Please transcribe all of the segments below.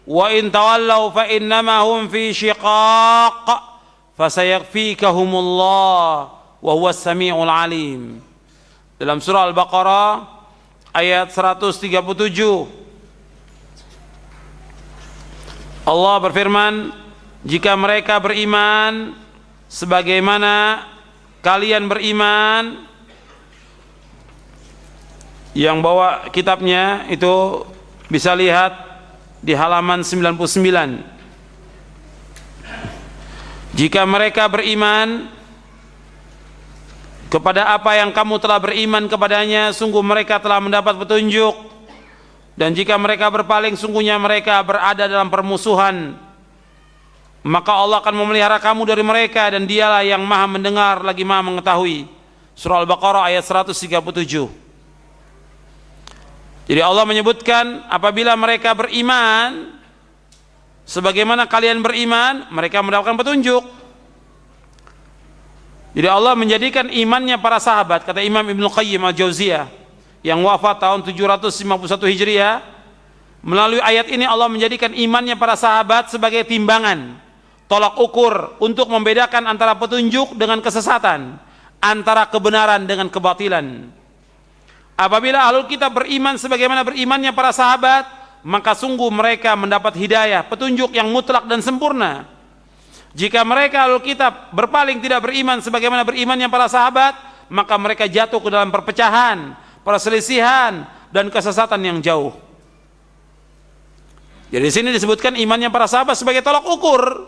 wa in tawallaw fa innama hum fi shiqaq fasayakfikahumullah wa huwas samiul alim. Dalam surah Al-Baqarah ayat 137 Allah berfirman, jika mereka beriman sebagaimana kalian beriman. Yang bawa kitabnya itu bisa lihat di halaman 99. Jika mereka beriman kepada apa yang kamu telah beriman kepadanya, sungguh mereka telah mendapat petunjuk. Dan jika mereka berpaling, sungguhnya mereka berada dalam permusuhan. Maka Allah akan memelihara kamu dari mereka, dan dialah yang maha mendengar lagi maha mengetahui. Surah Al-Baqarah ayat 137. Jadi Allah menyebutkan apabila mereka beriman sebagaimana kalian beriman, mereka mendapatkan petunjuk. Jadi Allah menjadikan imannya para sahabat, kata Imam Ibnu Qayyim Al-Jauziyah yang wafat tahun 751 Hijriah, melalui ayat ini Allah menjadikan imannya para sahabat sebagai timbangan, tolak ukur untuk membedakan antara petunjuk dengan kesesatan, antara kebenaran dengan kebatilan. Apabila ahlul kitab beriman sebagaimana berimannya para sahabat, maka sungguh mereka mendapat hidayah, petunjuk yang mutlak dan sempurna. Jika mereka ahlul kitab berpaling tidak beriman sebagaimana berimannya para sahabat, maka mereka jatuh ke dalam perpecahan, perselisihan, dan kesesatan yang jauh. Jadi di sini disebutkan imannya para sahabat sebagai tolak ukur.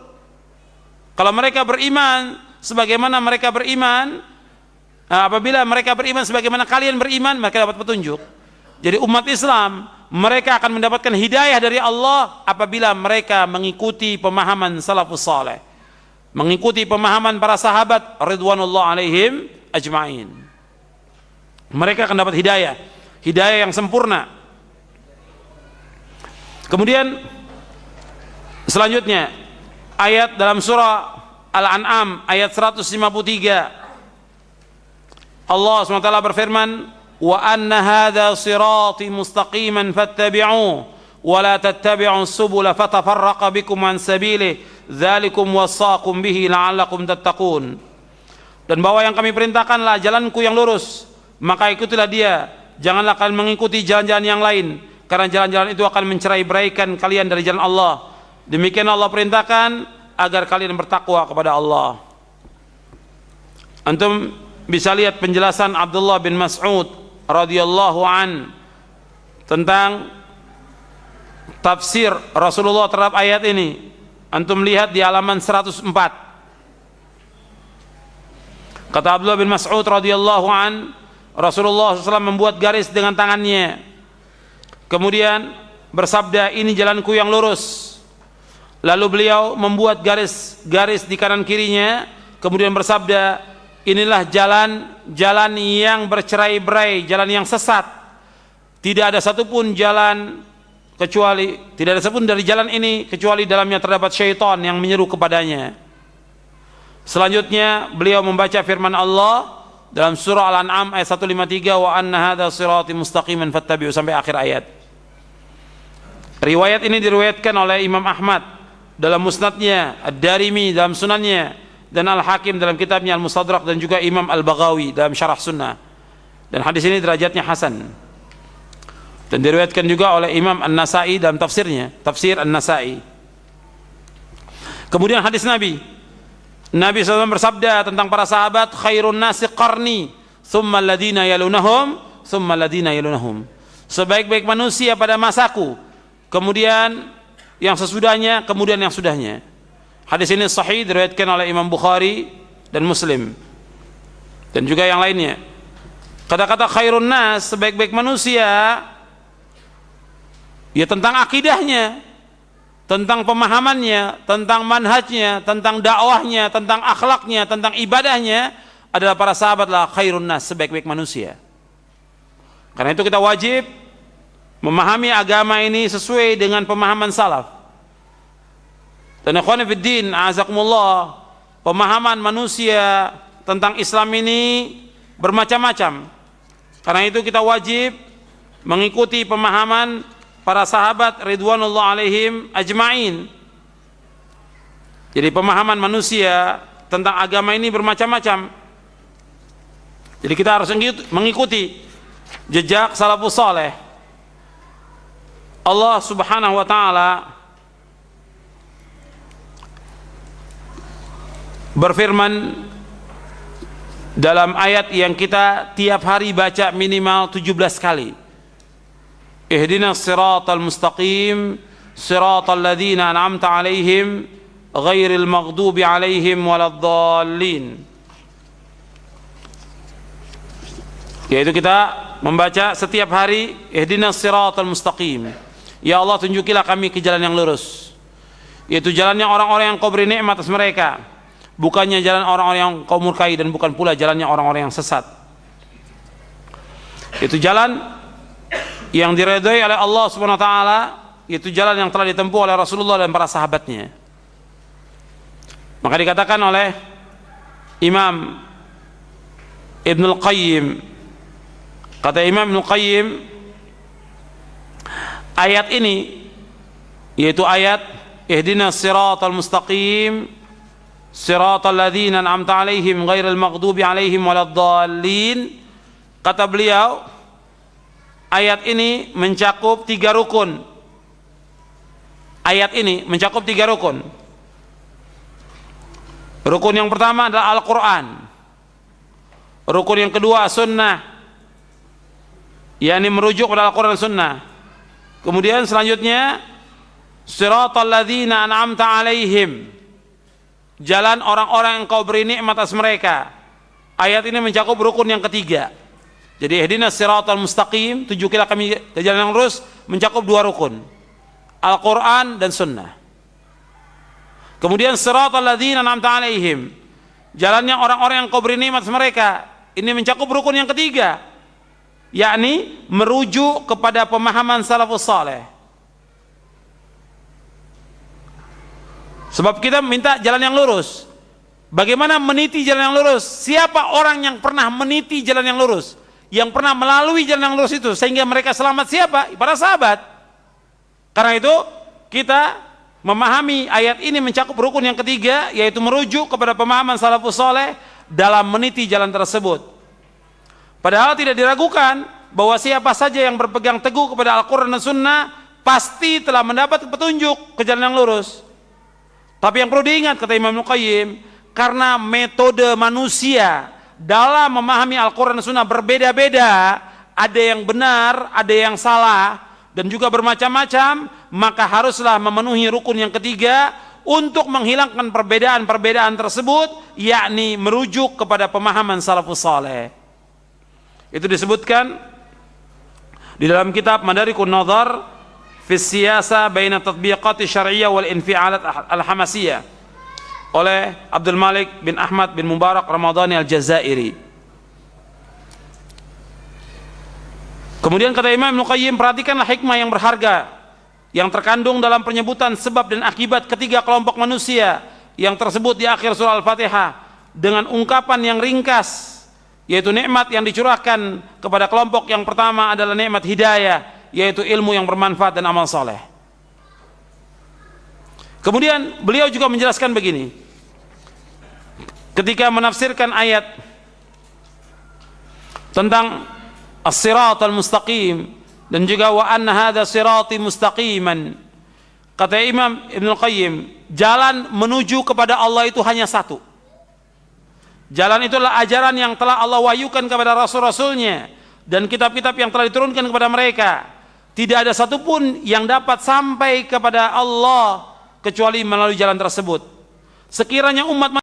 Kalau mereka beriman sebagaimana mereka beriman, apabila mereka beriman sebagaimana kalian beriman, mereka dapat petunjuk. Jadi umat Islam, mereka akan mendapatkan hidayah dari Allah apabila mereka mengikuti pemahaman salafus saleh, mengikuti pemahaman para sahabat ridwanullah alaihim ajma'in. Mereka akan dapat hidayah, hidayah yang sempurna. Kemudian selanjutnya ayat dalam surah Al-An'am ayat 153, Allah SWT berfirman, wa anna hadha sirati mustaqiman fattabi'uhu wa la tattabi'us subula fatafarraqa bikum an sabilihi dzalikum wasaqum bihi la'allakum tattaqun. Dan bahwa yang kami perintahkanlah jalanku yang lurus, maka ikutilah dia, janganlah kalian mengikuti jalan-jalan yang lain, karena jalan-jalan itu akan mencerai-beraikan kalian dari jalan Allah. Demikian Allah perintahkan agar kalian bertakwa kepada Allah. Antum bisa lihat penjelasan Abdullah bin Mas'ud radhiyallahu an tentang tafsir Rasulullah terhadap ayat ini. Antum lihat di halaman 104. Kata Abdullah bin Mas'ud radhiyallahu an, Rasulullah SAW membuat garis dengan tangannya, kemudian bersabda, ini jalanku yang lurus. Lalu beliau membuat garis-garis di kanan kirinya, kemudian bersabda, inilah jalan yang bercerai-berai, jalan yang sesat. Tidak ada satupun jalan kecuali, tidak ada satupun dari jalan ini kecuali dalamnya terdapat syaitan yang menyeru kepadanya. Selanjutnya beliau membaca firman Allah dalam surah Al-An'am ayat 153, wa anna hadza sirati mustaqiman fattabi'u, sampai akhir ayat. Riwayat ini diriwayatkan oleh Imam Ahmad dalam musnadnya, Ad-Darimi dalam sunannya, dan Al-Hakim dalam kitabnya Al-Mustadrak, dan juga Imam Al-Baghawi dalam Syarah Sunnah. Dan hadis ini derajatnya hasan. Dan diriwayatkan juga oleh Imam An-Nasa'i dalam tafsirnya, Tafsir An-Nasa'i. Kemudian hadis Nabi SAW bersabda tentang para sahabat, khairun nasi qarni, thumma alladhina yalunahum, thumma alladhina yalunahum. Sebaik-baik manusia pada masaku, kemudian yang sesudahnya, kemudian yang sudahnya. Hadis ini sahih, diriwayatkan oleh Imam Bukhari dan Muslim, dan juga yang lainnya. Kata-kata khairun nas, sebaik-baik manusia, ya tentang akidahnya, tentang pemahamannya, tentang manhajnya, tentang dakwahnya, tentang akhlaknya, tentang ibadahnya, adalah para sahabatlah khairun nas, sebaik-baik manusia. Karena itu kita wajib memahami agama ini sesuai dengan pemahaman salaf. Dan ikhwan fiddin, a'azakumullah, pemahaman manusia tentang Islam ini bermacam-macam. Karena itu kita wajib mengikuti pemahaman para sahabat ridwanullah alaihim ajma'in. Jadi pemahaman manusia tentang agama ini bermacam-macam. Jadi kita harus mengikuti jejak salafus saleh. Allah Subhanahu wa taala berfirman dalam ayat yang kita tiap hari baca minimal 17 kali. Ihdinas siratal mustaqim, siratal ladzina an'amta alaihim, ghairil maghdubi alaihim waladdallin. Yaitu kita membaca setiap hari ihdinas siratal mustaqim. Ya Allah, tunjukilah kami ke jalan yang lurus. Yaitu jalannya orang-orang yang Kau beri nikmat atas mereka, bukannya jalan orang-orang yang Kau murkai, dan bukan pula jalannya orang-orang yang sesat. Itu jalan yang diridhai oleh Allah Subhanahu wa taala, itu jalan yang telah ditempuh oleh Rasulullah dan para sahabatnya. Maka dikatakan oleh Imam Ibnul Qayyim, kata Imam Ibnul Qayyim, ayat ini, yaitu ayat ihdinas siratal mustaqim, siratal ladzina an'amta alaihim ghairil maghdubi alaihim waladdallin, kata beliau, ayat ini mencakup 3 rukun. Ayat ini mencakup 3 rukun. Rukun yang pertama adalah Al-Quran. Rukun yang kedua Sunnah, yakni merujuk pada Al-Quran dan Sunnah. Kemudian selanjutnya siratal ladzina an'amta alaihim, jalan orang-orang yang Kau beri nikmat atas mereka. Ayat ini mencakup rukun yang ketiga. Jadi ihdinas siratal mustaqim, tunjukilah kami ke jalan yang lurus, mencakup 2 rukun, Al-Quran dan Sunnah. Kemudian siratal ladzina an'amta alaihim, jalannya orang-orang yang Kau beri nikmat mereka, ini mencakup rukun yang ketiga, yakni merujuk kepada pemahaman salafus saleh. Sebab kita minta jalan yang lurus. Bagaimana meniti jalan yang lurus? Siapa orang yang pernah meniti jalan yang lurus, yang pernah melalui jalan yang lurus itu sehingga mereka selamat? Siapa? Para sahabat. Karena itu kita memahami ayat ini mencakup rukun yang ketiga, yaitu merujuk kepada pemahaman salafus saleh dalam meniti jalan tersebut. Padahal tidak diragukan bahwa siapa saja yang berpegang teguh kepada Al-Quran dan Sunnah pasti telah mendapat petunjuk ke jalan yang lurus. Tapi yang perlu diingat, kata Imam Ibnul Qayyim, karena metode manusia dalam memahami Al-Quran dan Sunnah berbeda-beda, ada yang benar, ada yang salah, dan juga bermacam-macam, maka haruslah memenuhi rukun yang ketiga untuk menghilangkan perbedaan-perbedaan tersebut, yakni merujuk kepada pemahaman salafus saleh. Itu disebutkan di dalam kitab Madarikun Nadhar fi siyasa baina tatbiqati syar'iyyah wal infi'alat al-hamasiyah oleh Abdul Malik bin Ahmad bin Mubarak Ramadhani al-Jazairi. Kemudian kata Imam Ibnul Qayyim, perhatikanlah hikmah yang berharga yang terkandung dalam penyebutan sebab dan akibat ketiga kelompok manusia yang tersebut di akhir surah Al-Fatihah dengan ungkapan yang ringkas, yaitu nikmat yang dicurahkan kepada kelompok yang pertama adalah nikmat hidayah, yaitu ilmu yang bermanfaat dan amal soleh. Kemudian beliau juga menjelaskan begini ketika menafsirkan ayat tentang as-siratal mustaqim dan juga wa anna hadza sirati mustaqiman. Kata Imam Ibnul Qayyim, jalan menuju kepada Allah itu hanya satu. Jalan itulah ajaran yang telah Allah wahyukan kepada rasul-rasulnya dan kitab-kitab yang telah diturunkan kepada mereka. Tidak ada satupun yang dapat sampai kepada Allah kecuali melalui jalan tersebut. Sekiranya umat